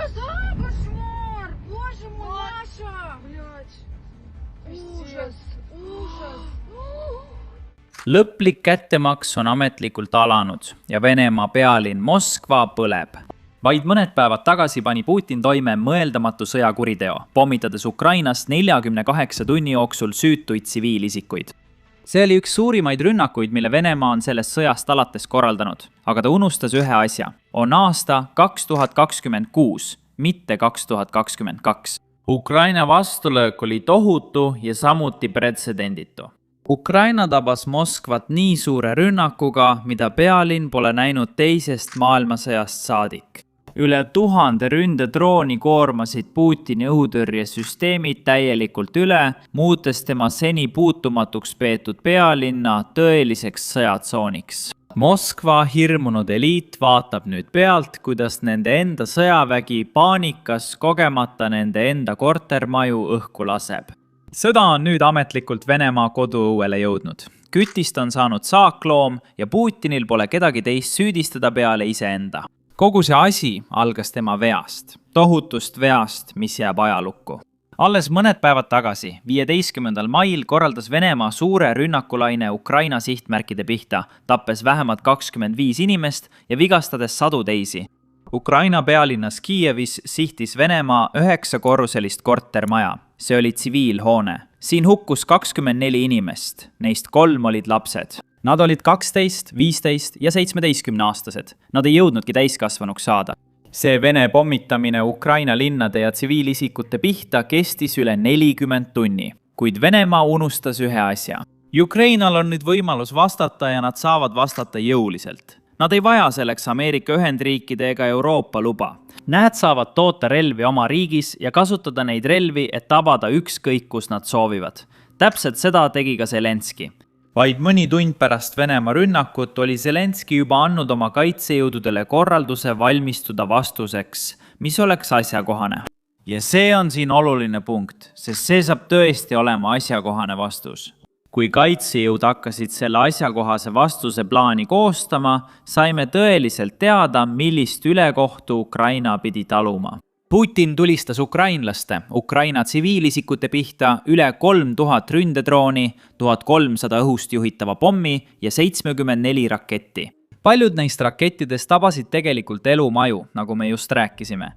Кошмар! Боже мой, Маша! Блядь. Ужас, ужas. Lõplik kättemaks on ametlikult alanud ja Venemaa pealinn Moskva põleb. Vaid mõned päevad tagasi pani Putin toime mõeldamatu sõjakuriteo, pommitades Ukrainas 48 tunni jooksul süütuid tsiviilisikuid. See oli üks suurimaid rünnakuid, mille Venemaa on sellest sõjast alates korraldanud, aga ta unustas ühe asja. On aasta 2026, mitte 2022. Ukraina vastulöök oli tohutu ja samuti pretsedenditu. Ukraina tabas Moskvat nii suure rünnakuga, mida pealinn pole näinud teisest maailmasõjast saadik. Üle 1000 ründedrooni koormasid Putini õhutõrjesüsteemid täielikult üle, muutes tema seni puutumatuks peetud pealinna tõeliseks sõjatsooniks. Moskva hirmunud eliit vaatab nüüd pealt, kuidas nende enda sõjavägi paanikas kogemata nende enda kortermaju õhku laseb. Sõda on nüüd ametlikult Venemaa koduõuele jõudnud. Kütist on saanud saakloom ja Putinil pole kedagi teist süüdistada peale iseenda. Kogu see asi algas tema veast, tohutust veast, mis jääb ajalukku. Alles mõned päevad tagasi, 15. mail korraldas Venemaa suure rünnakulaine Ukraina sihtmärkide pihta, tappes vähemalt 25 inimest ja vigastades sadu teisi. Ukraina pealinnas Kiievis sihtis Venemaa 9-korruselist kortermaja. See oli tsiviilhoone. Siin hukkus 24 inimest, neist 3 olid lapsed. Nad olid 12, 15 ja 17-aastased. Nad ei jõudnudki täiskasvanuks saada. See Vene pommitamine Ukraina linnade ja tsiviilisikute pihta kestis üle 40 tunni, kuid Venemaa unustas ühe asja. Ukrainal on nüüd võimalus vastata ja nad saavad vastata jõuliselt. Nad ei vaja selleks Ameerika Ühendriikide ega Euroopa luba. Nad saavad toota relvi oma riigis ja kasutada neid relvi, et tabada ükskõik, kus nad soovivad. Täpselt seda tegi ka Zelenski. Vaid mõni tund pärast Venemaa rünnakut oli Zelenski juba andnud oma kaitsejõududele korralduse valmistuda vastuseks, mis oleks asjakohane. Ja see on siin oluline punkt, sest see saab tõesti olema asjakohane vastus. Kui kaitsejõud hakkasid selle asjakohase vastuse plaani koostama, saime tõeliselt teada, millist ülekohtu Ukraina pidi taluma. Putin tulistas ukrainlaste, Ukraina tsiviilisikute pihta üle 3000 ründedrooni, 1300 õhust juhitava pommi ja 74 raketti. Paljud neist rakettidest tabasid tegelikult elumaju, nagu me just rääkisime.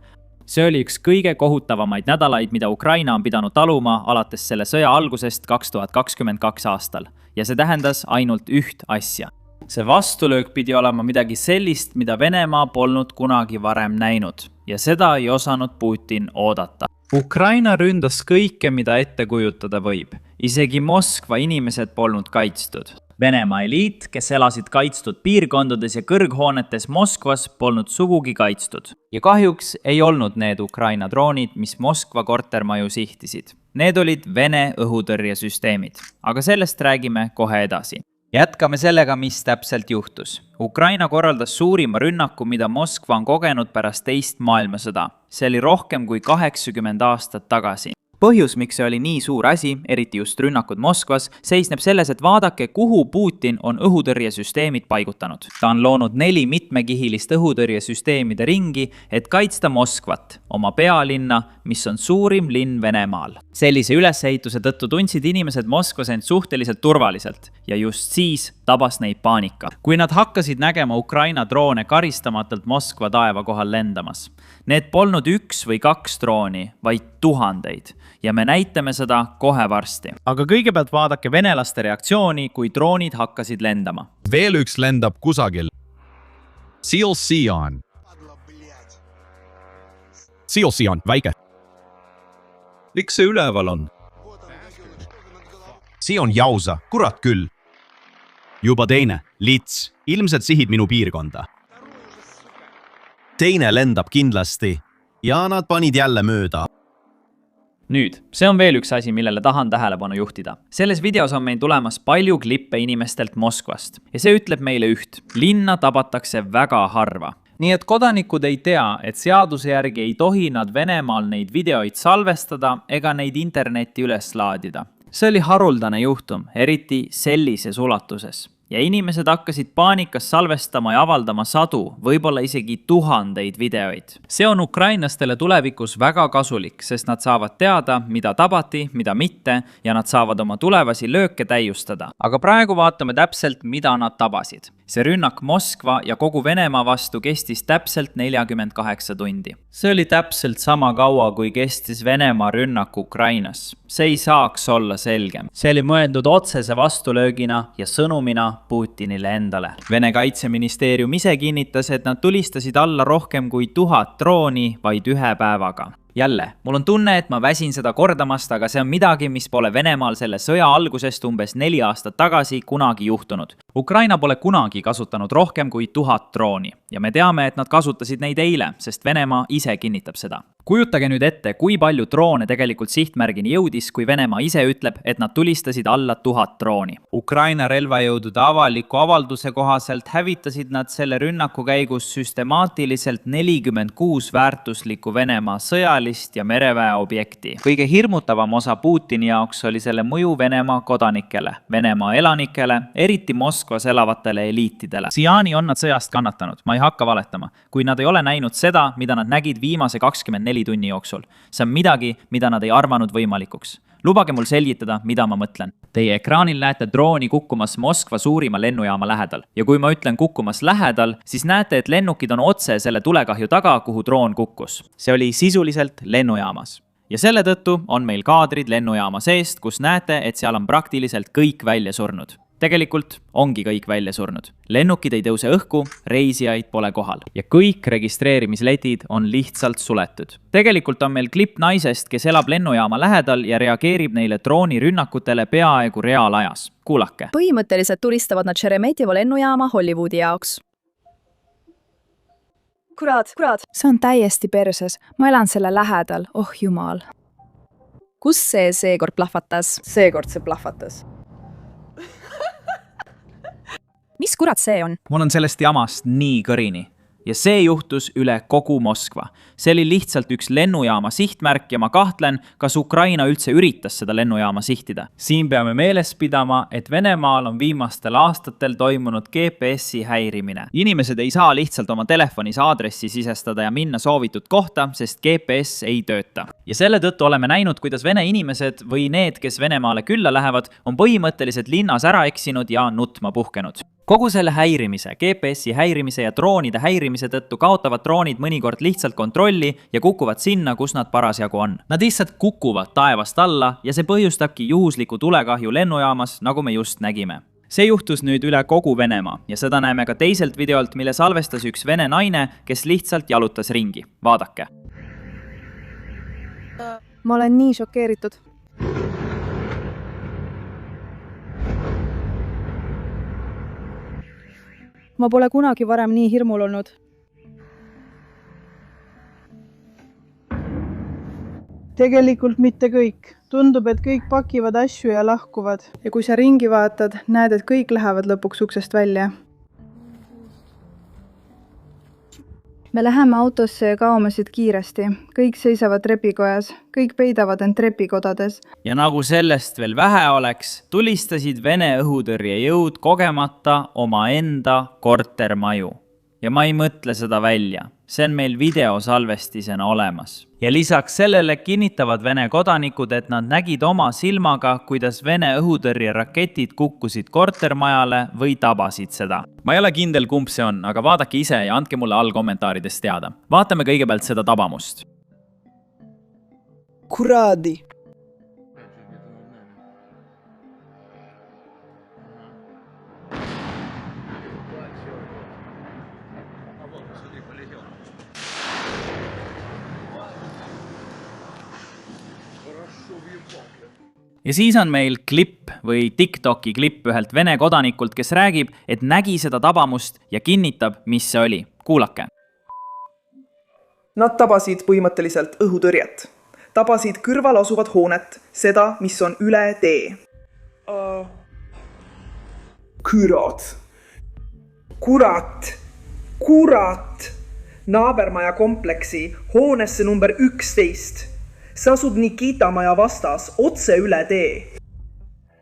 See oli üks kõige kohutavamaid nädalaid, mida Ukraina on pidanud taluma alates selle sõja algusest 2022 aastal. Ja see tähendas ainult üht asja. See vastulöök pidi olema midagi sellist, mida Venemaa polnud kunagi varem näinud. Ja seda ei osanud Putin oodata. Ukraina ründas kõike, mida ette kujutada võib. Isegi Moskva inimesed polnud kaitstud. Venemaa eliit, kes elasid kaitstud piirkondades ja kõrghoonetes Moskvas, polnud sugugi kaitstud. Ja kahjuks ei olnud need Ukraina droonid, mis Moskva kortermaju sihtisid. Need olid Vene õhutõrjesüsteemid. Aga sellest räägime kohe edasi. Jätkame sellega, mis täpselt juhtus. Ukraina korraldas suurima rünnaku, mida Moskva on kogenud pärast teist maailmasõda. See oli rohkem kui 80 aastat tagasi. Põhjus, miks see oli nii suur asi, eriti just rünnakud Moskvas, seisneb selles, et vaadake, kuhu Putin on õhutõrjesüsteemid paigutanud. Ta on loonud 4 mitmekihilist õhutõrjesüsteemide ringi, et kaitsta Moskvat, oma pealinna, mis on suurim linn Venemaal. Sellise ülesehituse tõttu tundsid inimesed Moskvas end suhteliselt turvaliselt ja just siis tabas neid paanika. Kui nad hakkasid nägema Ukraina droone karistamatult Moskva taeva kohal lendamas. Need polnud 1 või 2 drooni, vaid tuhandeid. Ja me näitame seda kohe varsti. Aga kõigepealt vaadake venelaste reaktsiooni, kui droonid hakkasid lendama. Veel üks lendab kusagil. Sion. Sion, väike. Miks see üleval on? Sion jausa, kurat küll. Juba teine, lits, ilmselt sihid minu piirkonda. Teine lendab kindlasti ja nad panid jälle mööda. Nüüd, see on veel üks asi, millele tahan tähelepanu juhtida. Selles videos on meil tulemas palju klippe inimestelt Moskvast ja see ütleb meile üht. Linna tabatakse väga harva. Nii et kodanikud ei tea, et seaduse järgi ei tohi nad Venemaal neid videoid salvestada ega neid internetti üles laadida. See oli haruldane juhtum, eriti sellises ulatuses. ja inimesed hakkasid paanikas salvestama ja avaldama sadu, võib-olla isegi tuhandeid videoid. See on ukrainlastele tulevikus väga kasulik, sest nad saavad teada, mida tabati, mida mitte ja nad saavad oma tulevasi lööke täiustada. Aga praegu vaatame täpselt, mida nad tabasid. See rünnak Moskva ja kogu Venemaa vastu kestis täpselt 48 tundi. See oli täpselt sama kaua, kui kestis Venemaa rünnak Ukrainas. See ei saaks olla selgem. See oli mõeldud otsese vastulöögina ja sõnumina Putinile endale. Vene kaitseministeerium ise kinnitas, et nad tulistasid alla rohkem kui 1000 drooni vaid 1 päevaga. Jälle, mul on tunne, et ma väsin seda kordamast, aga see on midagi, mis pole Venemaal selle sõja algusest umbes 4 aastat tagasi kunagi juhtunud. Ukraina pole kunagi kasutanud rohkem kui 1000 drooni ja me teame, et nad kasutasid neid eile, sest Venemaa ise kinnitab seda. Kujutage nüüd ette, kui palju droone tegelikult sihtmärgini jõudis, kui Venemaa ise ütleb, et nad tulistasid alla 1000 drooni. Ukraina relvajõudude avaliku avalduse kohaselt hävitasid nad selle rünnaku käigus süstemaatiliselt 46 väärtuslikku Venemaa sõjalist ja mereväe objekti. Kõige hirmutavam osa Putini jaoks oli selle mõju Venemaa kodanikele, Venemaa elanikele, eriti Moskvas elavatele eliitidele. Siiani on nad sõjast kannatanud, ma ei hakka valetama, kui nad ei ole näinud seda, mida nad nägid viimase 24 tunni jooksul. See on midagi, mida nad ei arvanud võimalikuks. Lubage mul selgitada, mida ma mõtlen. Teie ekraanil näete drooni kukkumas Moskva suurima lennujaama lähedal. Ja kui ma ütlen kukkumas lähedal, siis näete, et lennukid on otse selle tulekahju taga, kuhu droon kukkus. See oli sisuliselt lennujaamas. Ja selle tõttu on meil kaadrid lennujaama seest, kus näete, et seal on praktiliselt kõik välja surnud. Tegelikult ongi kõik välja surnud. Lennukid ei tõuse õhku, reisijaid pole kohal. Ja kõik registreerimisletid on lihtsalt suletud. Tegelikult on meil klipp naisest, kes elab lennujaama lähedal ja reageerib neile droonirünnakutele peaaegu reaalajas. Kuulake. Põhimõtteliselt tulistavad nad Šeremetjevo lennujaama Hollywoodi jaoks. Kurat. See on täiesti perses. Ma elan selle lähedal. Oh jumal. Kus see seekord plahvatas? Seekord see plahvatas. Mis kurat see on? Mul on sellest jamast nii kõrini. Ja see juhtus üle kogu Moskva. See oli lihtsalt üks lennujaama sihtmärk ja ma kahtlen, kas Ukraina üldse üritas seda lennujaama sihtida. Siin peame meeles pidama, et Venemaal on viimastel aastatel toimunud GPS-i häirimine. Inimesed ei saa lihtsalt oma telefonis aadressi sisestada ja minna soovitud kohta, sest GPS ei tööta. Ja selle tõttu oleme näinud, kuidas vene inimesed või need, kes Venemaale külla lähevad, on põhimõtteliselt linnas ära eksinud ja nutma puhkenud. Kogu selle häirimise, GPS-i häirimise ja droonide häirimise tõttu kaotavad droonid mõnikord lihtsalt kontrolli ja kukuvad sinna, kus nad parasjagu on. Nad lihtsalt kukuvad taevast alla ja see põhjustabki juhusliku tulekahju lennujaamas, nagu me just nägime. See juhtus nüüd üle kogu Venemaa ja seda näeme ka teiselt videolt, mille salvestas üks vene naine, kes lihtsalt jalutas ringi. Vaadake. Ma olen nii šokeeritud. Ma pole kunagi varem nii hirmul olnud. Tegelikult mitte kõik. Tundub, et kõik pakivad asju ja lahkuvad. Ja kui sa ringi vaatad, näed, et kõik lähevad lõpuks uksest välja. Me läheme autosse ja kaome siit kiiresti. Kõik seisavad trepikojas. Kõik peidavad end trepikodades. Ja nagu sellest veel vähe oleks, tulistasid Vene õhutõrjejõud kogemata oma enda kortermaju. Ja ma ei mõtle seda välja. See on meil videosalvestisena olemas. Ja lisaks sellele kinnitavad Vene kodanikud, et nad nägid oma silmaga, kuidas Vene õhutõrjeraketid kukkusid kortermajale või tabasid seda. Ma ei ole kindel, kumb see on, aga vaadake ise ja andke mulle all kommentaarides teada. Vaatame kõigepealt seda tabamust. Kuradi. Ja siis on meil klipp või TikToki klipp ühelt Vene kodanikult, kes räägib, et nägi seda tabamust ja kinnitab, mis see oli. Kuulake. Nad tabasid põhimõtteliselt õhutõrjet. Tabasid kõrval asuvat hoonet, seda, mis on üle tee. Kurat! Naabermaja kompleksi hoonesse number 11. See asub Nikita maja vastas, otse üle tee.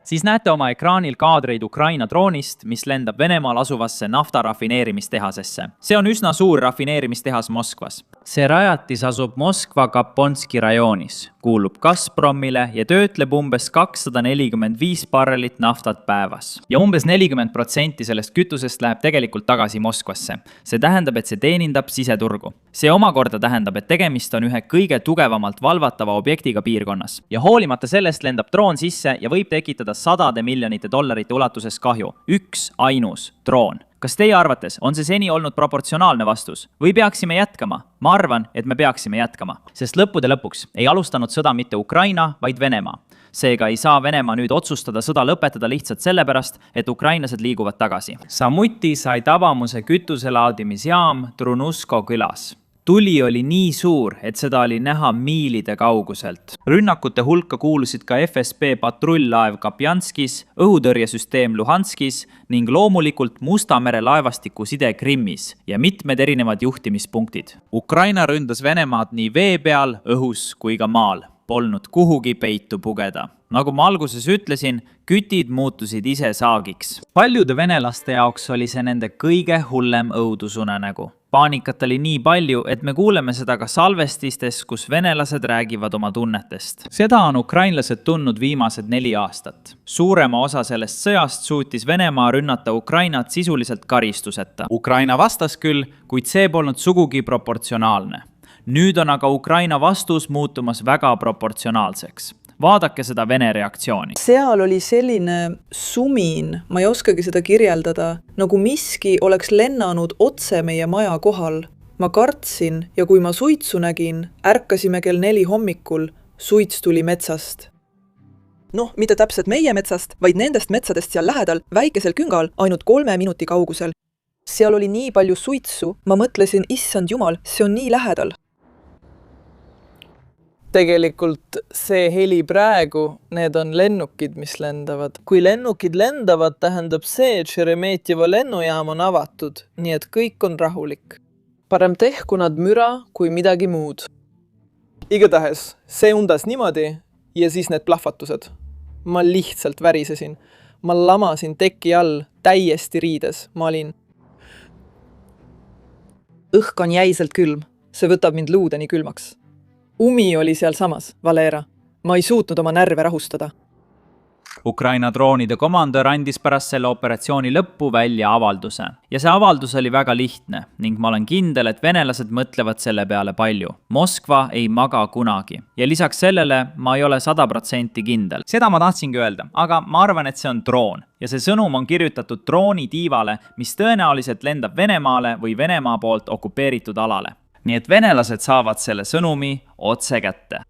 siis näete oma ekraanil kaadreid Ukraina droonist, mis lendab Venemaal asuvasse nafta rafineerimistehasesse. See on üsna suur rafineerimistehas Moskvas. See rajatis asub Moskva Kaponski rajoonis, kuulub Gazpromile ja töötleb umbes 245 barrelit naftat päevas. Ja umbes 40% sellest kütusest läheb tegelikult tagasi Moskvasse. See tähendab, et see teenindab siseturgu. See omakorda tähendab, et tegemist on ühe kõige tugevamalt valvatava objektiga piirkonnas. Ja hoolimata sellest lendab droon sisse ja võib tekitada sadade miljonite dollarite ulatuses kahju. Üks ainus droon. Kas teie arvates on see seni olnud proportsionaalne vastus või peaksime jätkama? Ma arvan, et me peaksime jätkama, sest lõppude lõpuks ei alustanud sõda mitte Ukraina, vaid Venemaa. Seega ei saa Venemaa nüüd otsustada sõda lõpetada lihtsalt sellepärast, et ukrainlased liiguvad tagasi. Samuti sai tabamuse kütuselaadimisjaam Trunusko külas. Tuli oli nii suur, et seda oli näha miilide kauguselt. Rünnakute hulka kuulusid ka FSB patrull-laev Kapjanskis, õhutõrjesüsteem Luhanskis ning loomulikult Musta mere laevastiku side Krimmis ja mitmed erinevad juhtimispunktid. Ukraina ründas Venemaad nii vee peal, õhus kui ka maal. Polnud kuhugi peitu pugeda. Nagu ma alguses ütlesin, kütid muutusid ise saagiks. Paljude venelaste jaoks oli see nende kõige hullem õudusunenägu. Paanikat oli nii palju, et me kuuleme seda ka salvestistes, kus venelased räägivad oma tunnetest. Seda on ukrainlased tundnud viimased 4 aastat. Suurema osa sellest sõjast suutis Venemaa rünnata Ukrainat sisuliselt karistuseta. Ukraina vastas küll, kuid see polnud sugugi proportsionaalne. Nüüd on aga Ukraina vastus muutumas väga proportsionaalseks. Vaadake seda Vene reaktsiooni. Seal oli selline sumin, ma ei oskagi seda kirjeldada, nagu miski oleks lennanud otse meie maja kohal. Ma kartsin ja kui ma suitsu nägin, ärkasime kell 4 hommikul, suits tuli metsast. Noh, mitte täpselt meie metsast, vaid nendest metsadest seal lähedal, väikesel küngal, ainult 3 minuti kaugusel. Seal oli nii palju suitsu, ma mõtlesin, issand jumal, see on nii lähedal. Tegelikult see heli praegu, need on lennukid, mis lendavad. Kui lennukid lendavad, tähendab see, et Šeremetjeva lennujaam on avatud, nii et kõik on rahulik. Parem tehku nad müra kui midagi muud. Igatahes, see undas niimoodi ja siis need plahvatused. Ma lihtsalt värisesin. Ma lamasin teki all, täiesti riides. Ma olin. Õhk on jäiselt külm. See võtab mind luudeni külmaks. Umi oli seal samas, Valera. Ma ei suutnud oma närve rahustada. Ukraina droonide komandör andis pärast selle operatsiooni lõppu välja avalduse. Ja see avaldus oli väga lihtne ning ma olen kindel, et venelased mõtlevad selle peale palju. Moskva ei maga kunagi. Ja lisaks sellele ma ei ole 100% kindel. Seda ma tahtsingi öelda, aga ma arvan, et see on droon. Ja see sõnum on kirjutatud droonitiivale, mis tõenäoliselt lendab Venemaale või Venemaa poolt okupeeritud alale. Nii et venelased saavad selle sõnumi otse kätte.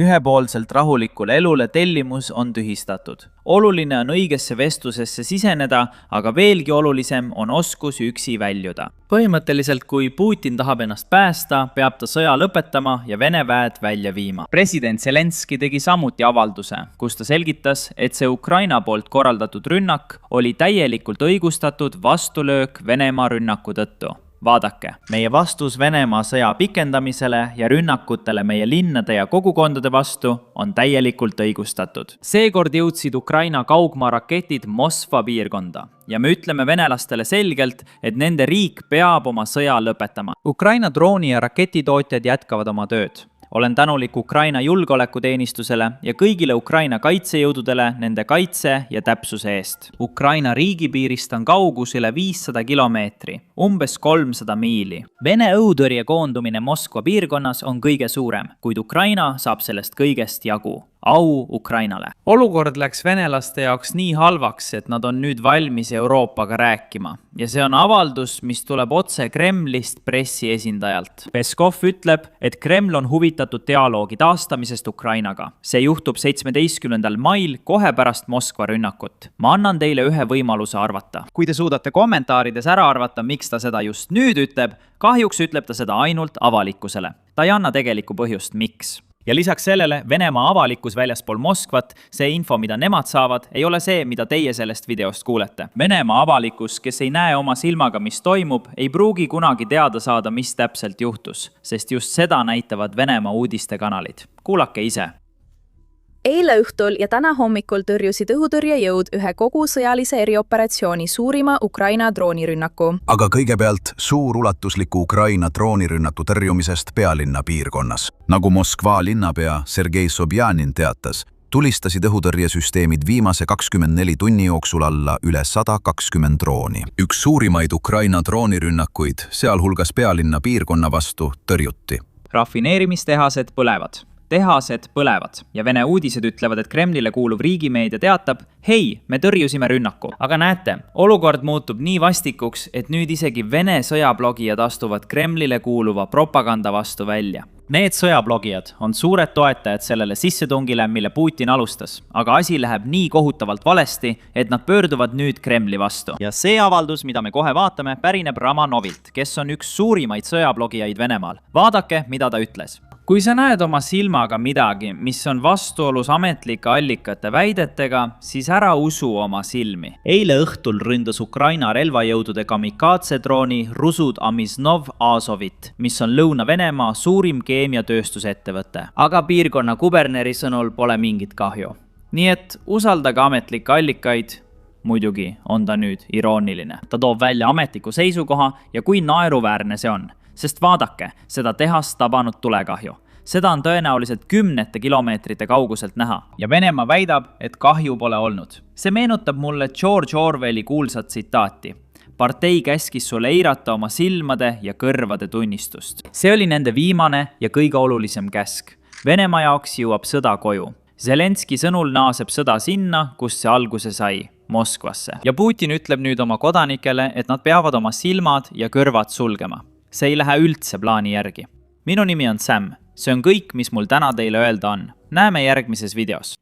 Ühepoolselt rahulikule elule tellimus on tühistatud. Oluline on õigesse vestlusesse siseneda, aga veelgi olulisem on oskus üksi väljuda. Põhimõtteliselt, kui Putin tahab ennast päästa, peab ta sõja lõpetama ja Vene väed välja viima. President Zelenski tegi samuti avalduse, kus ta selgitas, et see Ukraina poolt korraldatud rünnak oli täielikult õigustatud vastulöök Venemaa rünnaku tõttu. Vaadake, meie vastus Venemaa sõja pikendamisele ja rünnakutele meie linnade ja kogukondade vastu on täielikult õigustatud. Seekord jõudsid Ukraina kaugmaa raketid Moskva piirkonda ja me ütleme venelastele selgelt, et nende riik peab oma sõja lõpetama. Ukraina drooni- ja raketitootjad jätkavad oma tööd. Olen tänulik Ukraina julgeolekuteenistusele ja kõigile Ukraina kaitsejõududele nende kaitse ja täpsuse eest. Ukraina riigipiirist on kaugus üle 500 kilomeetri, umbes 300 miili. Vene õhutõrje koondumine Moskva piirkonnas on kõige suurem, kuid Ukraina saab sellest kõigest jagu. Au Ukrainale. Olukord läks venelaste jaoks nii halvaks, et nad on nüüd valmis Euroopaga rääkima. Ja see on avaldus, mis tuleb otse Kremlist pressiesindajalt. Peskov ütleb, et Kreml on huvitatud dialoogi taastamisest Ukrainaga. See juhtub 17. mail kohe pärast Moskva rünnakut. Ma annan teile ühe võimaluse arvata. Kui te suudate kommentaarides ära arvata, miks ta seda just nüüd ütleb, kahjuks ütleb ta seda ainult avalikkusele. Ta ei anna tegelikku põhjust, miks. Ja lisaks sellele Venemaa avalikkus väljaspool Moskvat, see info, mida nemad saavad, ei ole see, mida teie sellest videost kuulete. Venemaa avalikkus, kes ei näe oma silmaga, mis toimub, ei pruugi kunagi teada saada, mis täpselt juhtus, sest just seda näitavad Venemaa uudistekanalid. Kuulake ise. eile õhtul ja täna hommikul tõrjusid õhutõrjejõud ühe kogu sõjalise erioperatsiooni suurima Ukraina droonirünnaku. Aga kõigepealt suurulatusliku Ukraina droonirünnaku tõrjumisest pealinna piirkonnas. Nagu Moskva linnapea Sergei Sobjanin teatas, tulistasid õhutõrjesüsteemid viimase 24 tunni jooksul alla üle 120 drooni. Üks suurimaid Ukraina droonirünnakuid, sealhulgas pealinna piirkonna vastu, tõrjuti. Rafineerimistehased põlevad. Tehased põlevad ja Vene uudised ütlevad, et Kremlile kuuluv riigimeedia teatab, hei, me tõrjusime rünnaku. Aga näete, olukord muutub nii vastikuks, et nüüd isegi Vene sõjablogijad astuvad Kremlile kuuluva propaganda vastu välja. Need sõjablogijad on suured toetajad sellele sissetungile, mille Putin alustas, aga asi läheb nii kohutavalt valesti, et nad pöörduvad nüüd Kremli vastu. Ja see avaldus, mida me kohe vaatame, pärineb Ramanovilt, kes on üks suurimaid sõjablogijaid Venemaal. Vaadake, mida ta ütles. Kui sa näed oma silmaga midagi, mis on vastuolus ametlike allikate väidetega, siis ära usu oma silmi. Eile õhtul ründas Ukraina relvajõudude kamikaatsedrooni Rusud Amisnov Azovit, mis on Lõuna-Venemaa suurim keemiatööstusettevõte. Aga piirkonna kuberneri sõnul pole mingit kahju. Nii et usaldage ametlikke allikaid. Muidugi on ta nüüd irooniline. Ta toob välja ametliku seisukoha ja kui naeruväärne see on. Sest vaadake, seda tehast tabanud tulekahju. Seda on tõenäoliselt 10 kilomeetrite kauguselt näha. Ja Venemaa väidab, et kahju pole olnud. See meenutab mulle George Orwelli kuulsat tsitaati. Partei käskis sulle eirata oma silmade ja kõrvade tunnistust. See oli nende viimane ja kõige olulisem käsk. Venemaa jaoks jõuab sõda koju. Zelenski sõnul naaseb sõda sinna, kus see alguse sai. Moskvasse. Ja Putin ütleb nüüd oma kodanikele, et nad peavad oma silmad ja kõrvad sulgema. See ei lähe üldse plaani järgi. Minu nimi on Sam. See on kõik, mis mul täna teile öelda on. Näeme järgmises videos.